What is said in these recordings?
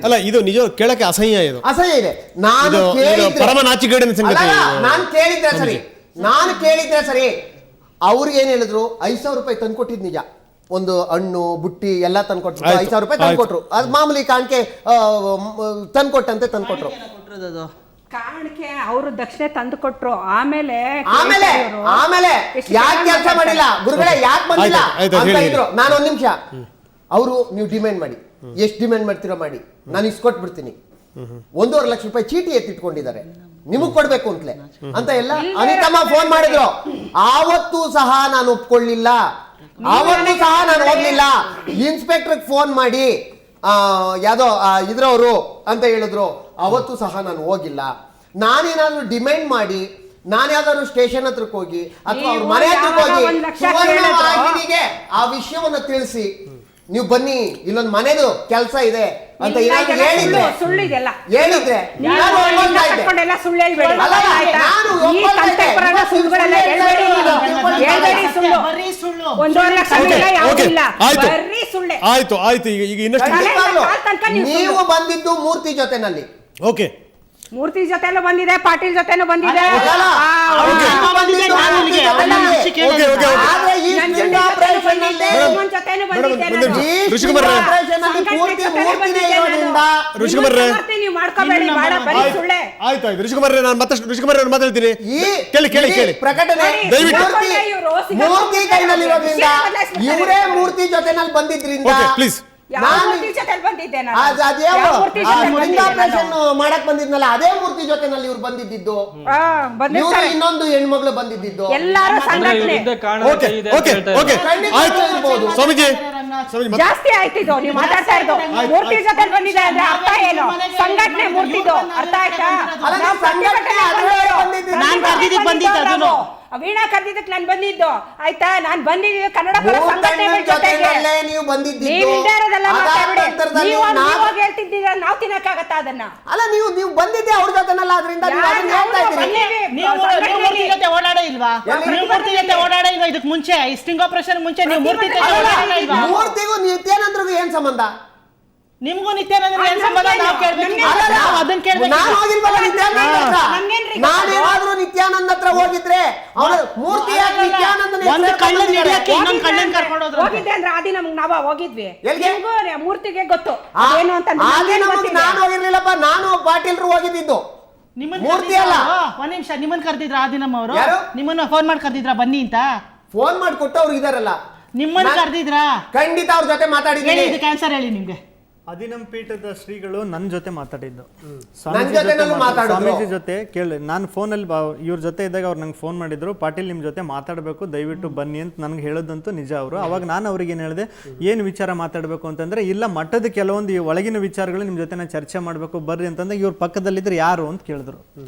ಅಲ್ಲ ಇದು ನಿಜ ಕೇಳಕ್ಕೆ ಅಸಹ್ಯ ಇದೆ. ನಾನು ಪರಮ ನಾಚಿಕೆಗೇಡಿನ ಸಂಗತಿ. ನಾನು ಕೇಳಿದ್ರೆ ಸರಿ. ಅವ್ರಿಗೆ ಏನ್ ಹೇಳಿದ್ರು, 5,000 ರೂಪಾಯಿ ತಂದ್ಕೊಟ್ಟಿದ್ ನಿಜ. ಒಂದು ಹಣ್ಣು ಬುಟ್ಟಿ ಎಲ್ಲ ತಂದ್ಕೊಟ್ರು, 5,000 ರೂಪಾಯಿ ತಂದ್ಕೊಟ್ರು. ಅದು ಮಾಮೂಲಿ ಕಾಣಿಕೆ ತಂದ್ಕೊಟ್ಟಂತೆ ತಂದ್ಕೊಟ್ರು. ಕಾಣಿಕೆ ಅವರು ದಕ್ಷಿಣೆ ತಂದು ಕೊಟ್ರು. ಆಮೇಲೆ ಯಾಕೆ ಕೆಲಸ ಮಾಡಿಲ್ಲ ಗುರುಗಳೇ, ಯಾಕೆ ಬಂದಿಲ್ಲ ಅಂತ ಇದ್ರು. ನಾನು ಒಂದ್ ನಿಮಿಷ, ಅವರು ನೀವು ಡಿಮ್ಯಾಂಡ್ ಮಾಡಿ, ಎಷ್ಟು ಡಿಮ್ಯಾಂಡ್ ಮಾಡ್ತೀರೋ ಮಾಡಿ, ನಾನು ಇಸ್ಕೊಟ್ಬಿಡ್ತೀನಿ. 1.5 ಲಕ್ಷ ರೂಪಾಯಿ ಚೀಟಿ ಎತ್ತಿಟ್ಕೊಂಡಿದ್ದಾರೆ, ನಿಮಗ್ ಕೊಡ್ಬೇಕು ಅಂತಲೇ ಅಂತ ಎಲ್ಲ ಅನಿತಮ್ಮ ಫೋನ್ ಮಾಡಿದ್ರು. ಆವತ್ತೂ ಸಹ ನಾನು ಒಪ್ಕೊಳ್ಳಿಲ್ಲ, ಆವತ್ತೂ ಸಹ ನಾನು ಹೋಗ್ಲಿಲ್ಲ. ಇನ್ಸ್ಪೆಕ್ಟರ್ ಫೋನ್ ಮಾಡಿ ಯಾವ್ದೋ ಇದ್ರವರು ಅಂತ ಹೇಳಿದ್ರು, ಅವತ್ತು ಸಹ ನಾನು ಹೋಗಿಲ್ಲ. ನಾನೇನಾದ್ರೂ ಡಿಮ್ಯಾಂಡ್ ಮಾಡಿ, ನಾನ್ಯಾವ್ದಾದ್ರು ಸ್ಟೇಷನ್ ಹತ್ರಕ್ಕೆ ಹೋಗಿ ಅಥವಾ ಅವ್ರ ಮನೆ ಹತ್ರಕ್ಕೆ ಹೋಗಿ ಸುವರ್ಣವಾಹಿನಿಗೆ ಆ ವಿಷಯವನ್ನ ತಿಳಿಸಿ, ನೀವು ಬನ್ನಿ ಇಲ್ಲೊಂದು ಮನೆದು ಕೆಲಸ ಇದೆ ಅಂತ ಏನಾದ್ರು ಹೇಳಿದ್ರೆ ಆಯ್ತು ಆಯ್ತು. ಈಗ ಇನ್ನಷ್ಟು ನೀವು ಬಂದಿದ್ದು ಮೂರ್ತಿ ಜೊತೆನಲ್ಲಿ. ಓಕೆ, ಮೂರ್ತಿ ಜೊತೆನೂ ಬಂದಿದೆ, ಪಾಟೀಲ್ ಜೊತೆನೂ ಬಂದಿದೆ. ಆಯ್ತಾಯ್ತು ಋಷಿಕುಮಾರ್, ನಾನು ಮತ್ತಷ್ಟು ಋಷಿಕುಮಾರ್ ಮಾತಾಡ್ತೀನಿ. ಕೇಳಿ ಪ್ರಕಟಣೆ ಮೂರ್ತಿ ಕೈನಲ್ಲಿರೋದ್ರಿಂದ, ಇವರೇ ಮೂರ್ತಿ ಜೊತೆನಲ್ಲಿ ಬಂದಿದ್ರಿಂದ ಪ್ಲೀಸ್ ಮಾಡಕ್ ಬಂದಿದ್ನಲ್ಲ, ಅದೇ ಮೂರ್ತಿ ಜೊತೆನಲ್ಲಿ ಇವ್ರು ಬಂದಿದ್ದು. ಇನ್ನೊಂದು ಹೆಣ್ಮಗಳು ಬಂದಿದ್ದು. ಜಾಸ್ತಿ ಆಯ್ತಿದ್ದು ನೀವು ಮಾತಾಡ್ತಾ ಇರೋದು. ಮೂರ್ತಿ ಜೊತೆ ಬಂದಿದೆ ಅಂದ್ರೆ ಅರ್ಥ ಏನು? ಸಂಘಟನೆ ಮೂರ್ತಿದು ಅರ್ಥ ಆಯ್ತಾ? ವೀಣಾ ಕರ್ದಿದ್ದಕ್ಕೆ ನಾನು ಬಂದಿದ್ದು ಆಯ್ತಾ? ನಾನು ಬಂದಿದ್ದು ಕನ್ನಡ ಪರ ಸಂಘಟನೆಗಳ ಜೊತೆಗೆ. ನೀವು ಹೇಳ್ತಿದ್ದೀರಾ, ನಾವು ತಿನ್ನಕ್ಕಾಗತ್ತಾ ಅದನ್ನ? ಅಲ್ಲ, ನೀವು ಬಂದಿದ್ದೆ ಅವ್ರ ಜೊತೆನಲ್ಲ, ಅದರಿಂದ ಇದಕ್ಕೆ ಮುಂಚೆ ಸ್ಟಿಂಗ್ ಆಪರೇಷನ್ ಮುಂಚೆ ನೀವು ಮೂರ್ತಿಗೂ ನಿತ್ಯಾನಂದ್ರಿಗೂ ಏನ್ ಸಂಬಂಧ? ನಿಮ್ಗೂ ನಿತ್ಯಾನಂದ್ರ ಏನ್ ಸಂಬಂಧ? ನಾನೇನಾದ್ರೂ ನಿತ್ಯಾನಂದ ಹತ್ರ ಹೋಗಿದ್ರೆ ಮೂರ್ತಿ ಹೋಗಿದ್ದೆ ಅಂದ್ರೆ ಆದಿ ನಮ್ಗೆ ನಾವ ಹೋಗಿದ್ವಿ, ಮೂರ್ತಿಗೆ ಗೊತ್ತು ಏನು ಅಂತ. ನಾನು ಹೋಗಿರ್ಲಿಲ್ಲಪ್ಪ, ನಾನು ಪಾಟೀಲ್ರು ಹೋಗಿದ್ದು. ಮೂರ್ತಿ ಅಲ್ಲ. ಒಂದ್ ನಿಮಿಷ, ನಿಮ್ಮನ್ನ ಕರ್ದಿದ್ರ ಆದಿನಮ್ಮ ಅವರು? ನಿಮ್ಮನ್ನ ಫೋನ್ ಮಾಡಿ ಕರ್ದಿದ್ರ ಬನ್ನಿ ಅಂತ? ಫೋನ್ ಮಾಡಿ ಕೊಟ್ಟವ್ರು ಇದಾರಲ್ಲ, ನಿಮ್ಮನ್ನ ಕರ್ದಿದ್ರಾ? ಖಂಡಿತ ಅವ್ರ ಜೊತೆ ಮಾತಾಡಿದ್ದೀನಿ. ಇದಕ್ಕೆ ಆನ್ಸರ್ ಹೇಳಿ ನಿಮ್ಗೆ. ಅದಿನಂ ಪೀಠದ ಶ್ರೀಗಳು ನನ್ನ ಜೊತೆ ಮಾತಾಡಿದ್ದು, ಸ್ವಾಮೀಜಿ ಜೊತೆ ಕೇಳಿ. ನಾನು ಫೋನಲ್ಲಿ ಇವ್ರ ಜೊತೆ ಇದ್ದಾಗ ಅವ್ರು ನಂಗೆ ಫೋನ್ ಮಾಡಿದ್ರು, ಪಾಟೀಲ್ ನಿಮ್ಮ ಜೊತೆ ಮಾತಾಡಬೇಕು, ದಯವಿಟ್ಟು ಬನ್ನಿ ಅಂತ ನನಗೆ ಹೇಳೋದಂತೂ ನಿಜ ಅವರು. ಅವಾಗ ನಾನು ಅವ್ರಿಗೆ ಏನು ಹೇಳಿದೆ, ಏನು ವಿಚಾರ ಮಾತಾಡಬೇಕು ಅಂತಂದರೆ, ಇಲ್ಲ ಮಠದ ಕೆಲವೊಂದು ಒಳಗಿನ ವಿಚಾರಗಳು ನಿಮ್ಮ ಜೊತೆ ನಾನು ಚರ್ಚೆ ಮಾಡಬೇಕು ಬರ್ರಿ ಅಂತಂದ್ರೆ, ಇವ್ರ ಪಕ್ಕದಲ್ಲಿದ್ದರೆ ಯಾರು ಅಂತ ಕೇಳಿದ್ರು.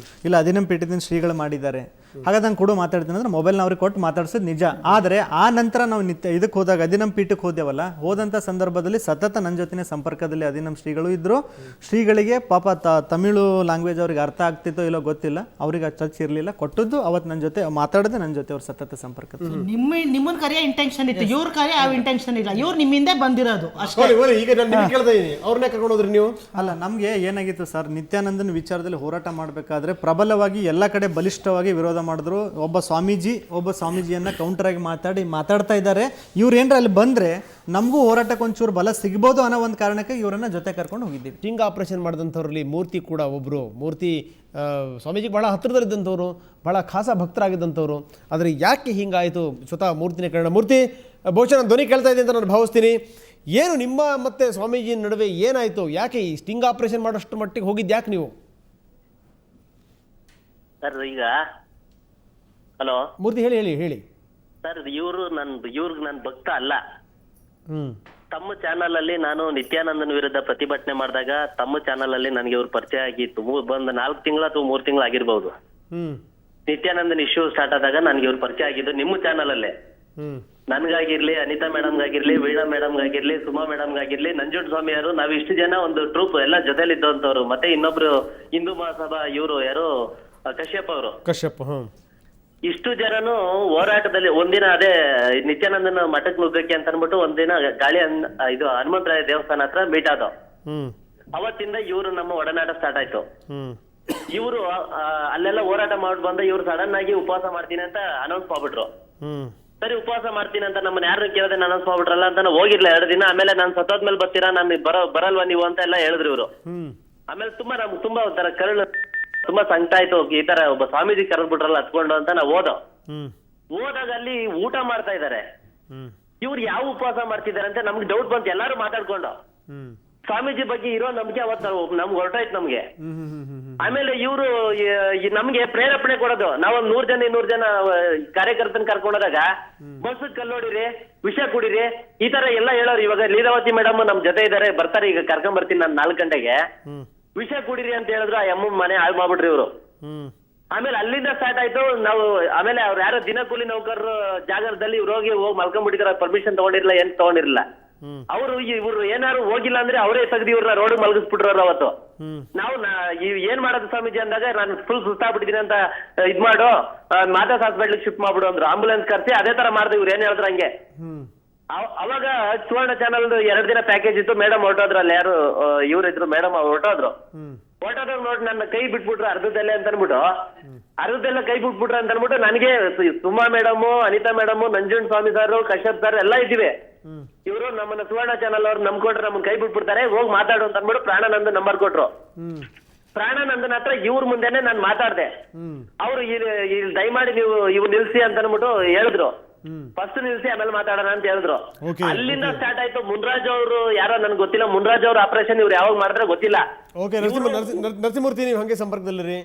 ಇಲ್ಲ ಅದಿನಂ ಪೀಠದಿಂದ ಶ್ರೀಗಳು ಮಾಡಿದ್ದಾರೆ, ಹಾಗಾದ್ರೆ ನಾನು ಕೂಡ ಮಾತಾಡ್ತೀನಿ ಅಂದ್ರೆ ಮೊಬೈಲ್ನ ಅವ್ರಿಗೆ ಕೊಟ್ಟು ಮಾತಾಡ್ಸೋದು ನಿಜ. ಆದರೆ ಆ ನಂತರ ನಾವು ಇದಕ್ಕೆ ಹೋದಾಗ ಅದಿನಂ ಪೀಠಕ್ಕೆ ಹೋದೆವಲ್ಲ, ಹೋದಂಥ ಸಂದರ್ಭದಲ್ಲಿ ಸತತ ನನ್ನ ಜೊತೆ ಸಂಪರ್ಕದಲ್ಲಿ ಅದಿನಂ ಶ್ರೀಗಳು ಇದ್ರು. ಶ್ರೀಗಳಿಗೆ ಪಾಪ ತಮಿಳು ಲ್ಯಾಂಗ್ವೇಜ್ ಅವ್ರಿಗೆ ಅರ್ಥ ಆಗ್ತಿತ್ತೋ ಇಲ್ಲೋ ಗೊತ್ತಿಲ್ಲ, ಅವ್ರಿಗೆ ಟಚ್ ಇರಲಿಲ್ಲ. ಕೊಟ್ಟದ್ದು ಅವತ್ತು ನನ್ನ ಜೊತೆ ಮಾತಾಡದೆ, ನನ್ನ ಜೊತೆ ಅವ್ರ ಸತತ ಸಂಪರ್ಕ. ನಿಮ್ಮನ್ನ ಕರೆಯೋ ಇಂಟೆನ್ಷನ್ ಇತ್ತು, ಇವ್ರ ಕರೆಯೋ ಆ ಇಂಟೆನ್ಷನ್ ಇಲ್ಲ, ಇವ್ರು ನಿಮ್ಮಿಂದ ಬಂದಿರೋದು ಅಷ್ಟೇ. ಅವ್ರನ್ನೇ ಕರ್ಕೊಂಡೋದ್ರಿ ನೀವು? ಅಲ್ಲ, ನಮಗೆ ಏನಾಗಿತ್ತು ಸರ್, ನಿತ್ಯಾನಂದನ ವಿಚಾರದಲ್ಲಿ ಹೋರಾಟ ಮಾಡಬೇಕಾದ್ರೆ ಪ್ರಬಲವಾಗಿ ಎಲ್ಲ ಕಡೆ ಬಲಿಷ್ಠವಾಗಿ ವಿರೋಧ ಮಾಡಿದ್ರು. ಒಬ್ಬ ಸ್ವಾಮೀಜಿಯನ್ನ ಕೌಂಟರ್ ಆಗಿ ಮಾತಾಡ್ತಾ ಇದ್ದಾರೆ. ಇವ್ರು ಏನ್ರ ಅಲ್ಲಿ ಬಂದ್ರೆ ನಮಗೂ ಹೋರಾಟಕ್ಕೆ ಒಂಚೂರು ಬಲ ಸಿಗ್ಬೋದು ಅನ್ನೋ ಒಂದು ಕಾರಣಕ್ಕೆ ಇವರನ್ನ ಜೊತೆ ಕರ್ಕೊಂಡು ಹೋಗಿದ್ದೀವಿ. ಸ್ಟಿಂಗ್ ಆಪರೇಷನ್ ಮಾಡಿದಂಥವ್ರಲ್ಲಿ ಮೂರ್ತಿ ಕೂಡ ಒಬ್ಬರು. ಮೂರ್ತಿ ಸ್ವಾಮೀಜಿಗೆ ಭಾಳ ಹತ್ತಿರದಲ್ಲಿದ್ದಂಥವ್ರು, ಭಾಳ ಖಾಸ ಭಕ್ತರಾಗಿದ್ದಂಥವ್ರು. ಆದರೆ ಯಾಕೆ ಹಿಂಗಾಯಿತು? ಸ್ವತಃ ಮೂರ್ತಿನೇ ಕಾರಣ. ಮೂರ್ತಿ, ಬಹುಶಃ ನಾನು ಧ್ವನಿ ಕೇಳ್ತಾ ಇದೆ ಅಂತ ನಾನು ಭಾವಿಸ್ತೀನಿ. ಏನು ನಿಮ್ಮ ಮತ್ತು ಸ್ವಾಮೀಜಿ ನಡುವೆ ಏನಾಯಿತು? ಯಾಕೆ ಈ ಸ್ಟಿಂಗ್ ಆಪರೇಷನ್ ಮಾಡೋಷ್ಟು ಮಟ್ಟಿಗೆ ಹೋಗಿದ್ದು ಯಾಕೆ ನೀವು? ಸರ್ ಈಗ ಹಲೋ ಮೂರ್ತಿ, ಹೇಳಿ ಸರ್. ಇವ್ರಿಗೆ ನನ್ನ ಭಕ್ತ ಅಲ್ಲ. ತಮ್ಮ ಚಾನಲ್ ಅಲ್ಲಿ ನಾನು ನಿತ್ಯಾನಂದನ ವಿರುದ್ಧ ಪ್ರತಿಭಟನೆ ಮಾಡಿದಾಗ ತಮ್ಮ ಚಾನಲ್ ಅಲ್ಲಿ ನನಗೆ ಇವ್ರ ಪರಿಚಯ ಆಗಿತ್ತು. ಬಂದ 4 ತಿಂಗಳು ಅಥವಾ 3 ತಿಂಗಳು ಆಗಿರ್ಬಹುದು. ನಿತ್ಯಾನಂದನ್ ಇಶ್ಯೂ ಸ್ಟಾರ್ಟ್ ಆದಾಗ ನನ್ಗೆ ಇವ್ರ ಪರಿಚಯ ಆಗಿದ್ದು ನಿಮ್ಮ ಚಾನಲ್ ಅಲ್ಲೇ. ನನ್ಗಾಗಿರ್ಲಿ, ಅನಿತಾ ಮೇಡಮ್ಗಾಗಿರ್ಲಿ, ವೀಣಾ ಮೇಡಮ್ಗಾಗಿರ್ಲಿ, ಸುಮಾ ಮೇಡಮ್ಗಾಗಿರ್ಲಿ, ನಂಜುಂಡ ಸ್ವಾಮಿಯವರು, ನಾವ್ ಇಷ್ಟು ಜನ ಒಂದು ಟ್ರೂಪ್ ಎಲ್ಲ ಜೊತೆಲಿ ಇದ್ದಂತವ್ರು. ಮತ್ತೆ ಇನ್ನೊಬ್ರು ಹಿಂದೂ ಮಹಾಸಭಾ ಇವರು ಯಾರು ಕಶ್ಯಪ್ ಅವರು, ಇಷ್ಟು ಜನನು ಹೋರಾಟದಲ್ಲಿ ಒಂದಿನ ಅದೇ ನಿತ್ಯಾನಂದನ ಮಠಕ್ಕೆ ನುಗ್ಗಕ್ಕೆ ಅಂತ ಅನ್ಬಿಟ್ಟು ಒಂದಿನ ಗಾಳಿ ಇದು ಹನುಮಂತರಾಯ ದೇವಸ್ಥಾನ ಹತ್ರ ಮೀಟ್ ಆದವು. ಅವತ್ತಿಂದ ಇವರು ನಮ್ಮ ಒಡನಾಟ ಸ್ಟಾರ್ಟ್ ಆಯ್ತು. ಹ್ಮ್ ಇವರು ಅಲ್ಲೆಲ್ಲ ಹೋರಾಟ ಮಾಡಿ ಬಂದ ಇವ್ರು ಸಡನ್ ಆಗಿ ಉಪವಾಸ ಮಾಡ್ತೀನಿ ಅಂತ ಅನೌನ್ಸ್ ಮಾಡ್ಬಿಟ್ರು. ಹ್ಮ್ ಸರಿ ಉಪವಾಸ ಮಾಡ್ತೀನಿ ಅಂತ ನಮ್ಮನ್ನ ಯಾರು ಕೇಳದೆ ಅನೌನ್ಸ್ ಮಾಡ್ಬಿಟ್ರಲ್ಲ ಅಂತ ನಾವು ಹೋಗಿರ್ಲಿಲ್ಲ 2 ದಿನ. ಆಮೇಲೆ ನಾನು ಸತ್ತೋದ್ಮೇಲೆ ಬರ್ತೀರಾ, ನಾನು ಬರಲ್ವಾ ನೀವು ಅಂತ ಎಲ್ಲ ಹೇಳಿದ್ರು ಇವರು. ಹ್ಮ್ ಆಮೇಲೆ ನಮ್ಗೆ ತುಂಬಾ ಒಂಥರ ಕರುಳು ತುಂಬಾ ಸಂಕಟ ಆಯ್ತು. ಈ ತರ ಒಬ್ಬ ಸ್ವಾಮೀಜಿ ಕರೆದ್ಬಿಟ್ರಲ್ಲ ಹತ್ಕೊಂಡು ಅಂತ ನಾವು ಹೋದಾಗ ಅಲ್ಲಿ ಊಟ ಮಾಡ್ತಾ ಇದಾರೆ. ಇವ್ರು ಯಾವ ಉಪವಾಸ ಮಾಡ್ತಿದಾರೆ ಅಂತ ನಮ್ಗೆ ಡೌಟ್ ಬಂತು. ಎಲ್ಲಾರು ಮಾತಾಡ್ಕೊಂಡು ಸ್ವಾಮೀಜಿ ಬಗ್ಗೆ ಇರೋ ನಂಬಿಕೆ ಅವತ್ತು ನಮ್ಗೆ ಹೊರಟಾಯ್ತು ನಮ್ಗೆ. ಆಮೇಲೆ ಇವರು ನಮ್ಗೆ ಪ್ರೇರೇಪಣೆ ಕೊಡೋದು. ನಾವೊಂದ್ 100 ಜನ 200 ಜನ ಕಾರ್ಯಕರ್ತನ ಕರ್ಕೊಂಡೋದಾಗ ಬಸ್ ಕಲ್ಲೋಡಿರಿ, ವಿಷ ಕುಡಿರಿ, ಈ ತರ ಎಲ್ಲ ಹೇಳೋರು. ಇವಾಗ ಲೀಲಾವತಿ ಮೇಡಮ್ ನಮ್ ಜೊತೆ ಇದಾರೆ, ಬರ್ತಾರೆ ಈಗ, ಕರ್ಕೊಂಡ್ ಬರ್ತೀನಿ ನಾನು 4 ಗಂಟೆಗೆ. ವಿಷ ಕುಡಿರಿ ಅಂತ ಹೇಳಿದ್ರು. ಆ ಅಮ್ಮ ಮನೆ ಹಾಳು ಮಾಡ್ಬಿಟ್ರಿ ಇವ್ರು. ಆಮೇಲೆ ಅಲ್ಲಿಂದ ಸ್ಟಾರ್ಟ್ ಆಯ್ತು. ನಾವು ಆಮೇಲೆ ಅವ್ರು ಯಾರೋ ದಿನಕೂಲಿ ನೌಕರರು ಜಾಗದಲ್ಲಿ ಇವ್ರು ಹೋಗಿ ಪರ್ಮಿಷನ್ ತಗೊಂಡಿರ್ಲಿಲ್ಲ, ಏನ್ ತಗೊಂಡಿರ್ಲಿಲ್ಲ. ಇವ್ರು ಏನಾರು ಹೋಗಿಲ್ಲ ಅಂದ್ರೆ ಅವರೇ ತೆಗ್ದು ಇವ್ರನ್ನ ರೋಡ್ ಮಲಗಿಸ್ಬಿಟ್ರು ಅವತ್ತು. ನಾವು ಏನ್ ಮಾಡೋದು ಸ್ವಾಮೀಜಿ ಅಂದಾಗ ನಾನು ಫುಲ್ ಸುಸ್ತಾಗ್ಬಿಟ್ಟಿದೀನಿ ಅಂತ ಇದ್ ಮಾಡು, ಮಾತಾಸ್ ಹಾಸ್ಪಿಟ್ಲ್ ಶಿಫ್ಟ್ ಮಾಡ್ಬಿಡು ಅಂದ್ರು. ಆಂಬುಲೆನ್ಸ್ ಕರ್ಸಿ ಅದೇ ತರ ಮಾಡ್ದೆ. ಇವ್ರು ಏನ್ ಹೇಳಿದ್ರು ಹಂಗೆ. ಅವಾಗ ಸುವರ್ಣ ಚಾನಲ್ 2 ದಿನ ಪ್ಯಾಕೇಜ್ ಇತ್ತು. ಮೇಡಮ್ ಹೊರಟೋದ್ರು. ಅಲ್ಲಿ ಯಾರು ಇವ್ರು ಇದ್ರು, ಮೇಡಮ್ ಹೊರಟೋದ್ರು. ನೋಡಿ ನನ್ನ ಕೈ ಬಿಟ್ಬಿಟ್ರು ಅರ್ಧದಲ್ಲೇ ಅಂತ ಅನ್ಬಿಟ್ಟು, ಅರ್ಧದೆಲ್ಲ ಕೈ ಬಿಟ್ಬಿಟ್ರು ಅಂತ ಅನ್ಬಿಟ್ಟು ನನಗೆ ಸುಮಾ ಮೇಡಮ್, ಅನಿತಾ ಮೇಡಮ್, ನಂಜುಂಡ್ ಸ್ವಾಮಿ ಸರ್, ಕಶ್ಯಪ್ ಸರ್ ಎಲ್ಲ ಇದ್ದೀವಿ. ಇವರು ನಮ್ಮನ್ನ ಸುವರ್ಣ ಚಾನಲ್ ಅವ್ರು ನಂಬ್ಕೊಟ್ರೆ ನಮ್ಮನ್ನ ಕೈ ಬಿಟ್ಬಿಡ್ತಾರೆ, ಹೋಗಿ ಮಾತಾಡು ಅಂತ ಅನ್ಬಿಟ್ಟು ಪ್ರಾಣಾನಂದ್ ನಂಬರ್ ಕೊಟ್ರು. ಪ್ರಾಣಾನಂದನ ಹತ್ರ ಇವ್ರ ಮುಂದೆನೆ ನಾನು ಮಾತಾಡ್ದೆ. ಅವ್ರು ಇಲ್ಲಿ ದಯಮಾಡಿ ನೀವು ಇವ್ ನಿಲ್ಸಿ ಅಂತ ಅನ್ಬಿಟ್ಟು ಹೇಳಿದ್ರು. ಫಸ್ಟ್ ನಿಲ್ಸಿ ಆಮೇಲೆ ಮಾತಾಡೋಣ ಅಂತ ಹೇಳಿದ್ರು. ಅಲ್ಲಿಂದ ಸ್ಟಾರ್ಟ್ ಆಯ್ತು. ಮುನ್ರಾಜ್ ಅವರು ಯಾರೋ ನನ್ಗೆ ಗೊತ್ತಿಲ್ಲ. ಮುನ್ರಾಜ್ ಅವ್ರ ಆಪರೇಷನ್ ಇವ್ರು ಯಾವಾಗ ಮಾಡಿದ್ರೆ ಗೊತ್ತಿಲ್ಲ. ಓಕೆ ನರಸಿಂಹಮೂರ್ತಿ, ನೀವು ಹಂಗೆ ಸಂಪರ್ಕದಲ್ಲಿರಿ.